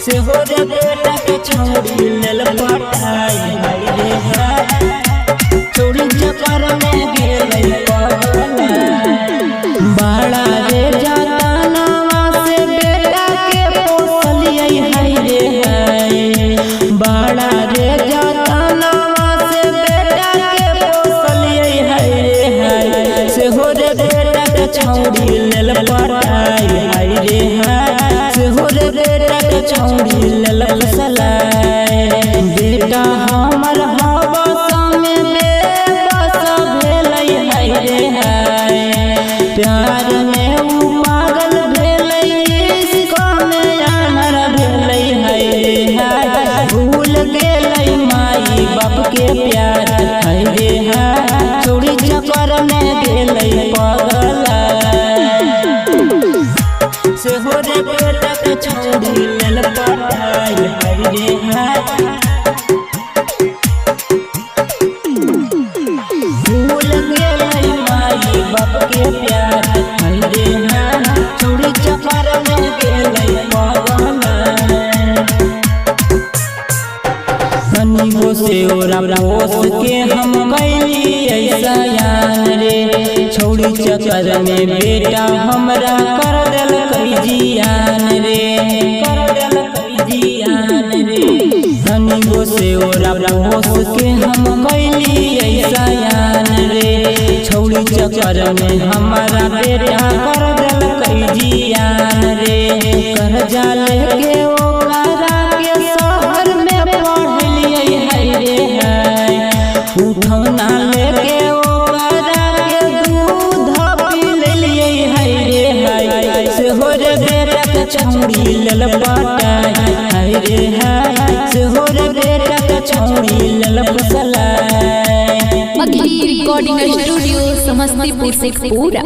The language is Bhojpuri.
से हो रे बेटा के छौड़ी लेल पटाई रे छौड़ी चक्कर में गेलै बड़ा रे जतनवा से बेटा के पोसलियै हाय रे बड़ा रे जतनवा से बेटा के पोसलियै हाय रे से हो रे बेटा के छौड़ी लेल पटाई हाय रे से हो रे बेटा के छौड़ी लेल फसलाय बेटा हमर हवा संगे बेबस भेलै हाय रे प्यार में उ पागल भेलै इश्क में अनर भेलै हाय रे भूल गेलै माई बाप के प्यार हाय रे छौड़ी चक्कर में गेलै पगला से हो रे बेटा के छौड़ी लेल पटाई हाय रे भूल गेलै माई बाप के प्यार हाय रे छौड़ी चक्कर में गेलै पगला तनिको से ओरा पोस के हम कैली ऐसा यान रे छौड़ी चक्कर में बेटा हमरा कर देलकै जियान रे तनिको से ओरा पोस के हम कैली ऐसा यान रे छौड़ी चक्कर में हमारा बेटा कर देलकै जियान रे कर्जा लेके ओकरा के शहर में पढ़लियै हाय रे उठौना लेके ओकरा के दूध पिललियै हाय रे से हो रे बेटा के छौड़ी लेल पटाई हाय रे से हो रे बेटा के छौड़ी लेल फसलाय। अगली रिकॉर्डिंग स्टूडियो समस्तीपुर से पूरा।